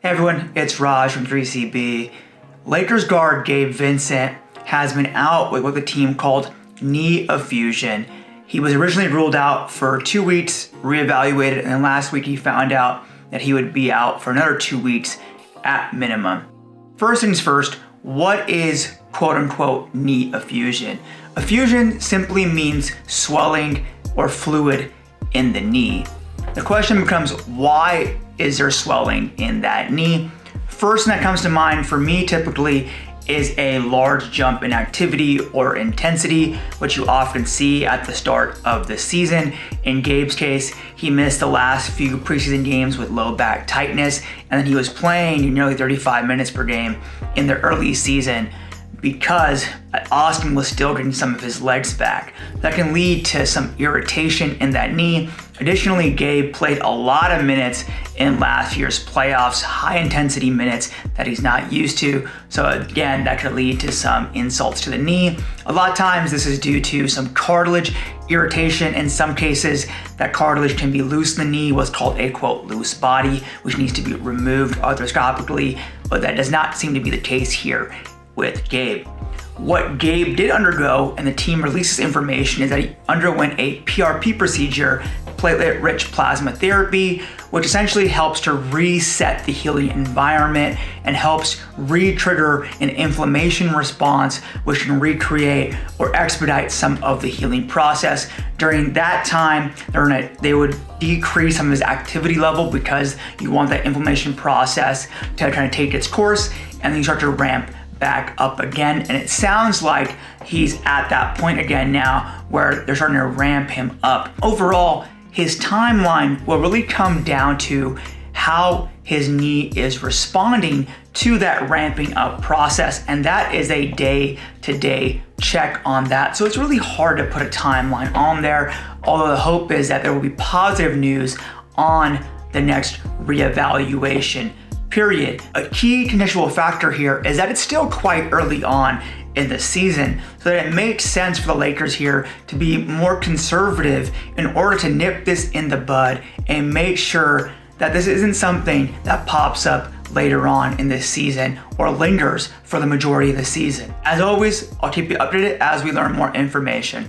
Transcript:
Hey everyone, it's Raj from 3CB. Lakers guard Gabe Vincent has been out with what the team called knee effusion. He was originally ruled out for 2 weeks, reevaluated, and then last week he found out that he would be out for another 2 weeks at minimum. First things first, what is quote unquote knee effusion? Effusion simply means swelling or fluid in the knee. The question becomes, why is there swelling in that knee? First thing that comes to mind for me typically is a large jump in activity or intensity, which you often see at the start of the season. In Gabe's case, he missed the last few preseason games with low back tightness, and then he was playing nearly 35 minutes per game in the early season because Austin was still getting some of his legs back. That can lead to some irritation in that knee. Additionally, Gabe played a lot of minutes in last year's playoffs, high intensity minutes that he's not used to. So again, that could lead to some insults to the knee. A lot of times this is due to some cartilage irritation. In some cases, that cartilage can be loose in the knee, what's called a quote loose body, which needs to be removed arthroscopically, but that does not seem to be the case here with Gabe. What Gabe did undergo, and the team releases information, is that he underwent a PRP procedure, platelet-rich plasma therapy, which essentially helps to reset the healing environment and helps re-trigger an inflammation response, which can recreate or expedite some of the healing process. During that time, they would decrease some of his activity level because you want that inflammation process to kind of take its course, and then you start to ramp back up again. And it sounds like he's at that point again now where they're starting to ramp him up. Overall, his timeline will really come down to how his knee is responding to that ramping up process, and that is a day-to-day check on that. So it's really hard to put a timeline on there, although the hope is that there will be positive news on the next reevaluation period. A key contextual factor here is that it's still quite early on in the season, so that it makes sense for the Lakers here to be more conservative in order to nip this in the bud and make sure that this isn't something that pops up later on in this season or lingers for the majority of the season. As always, I'll keep you updated as we learn more information.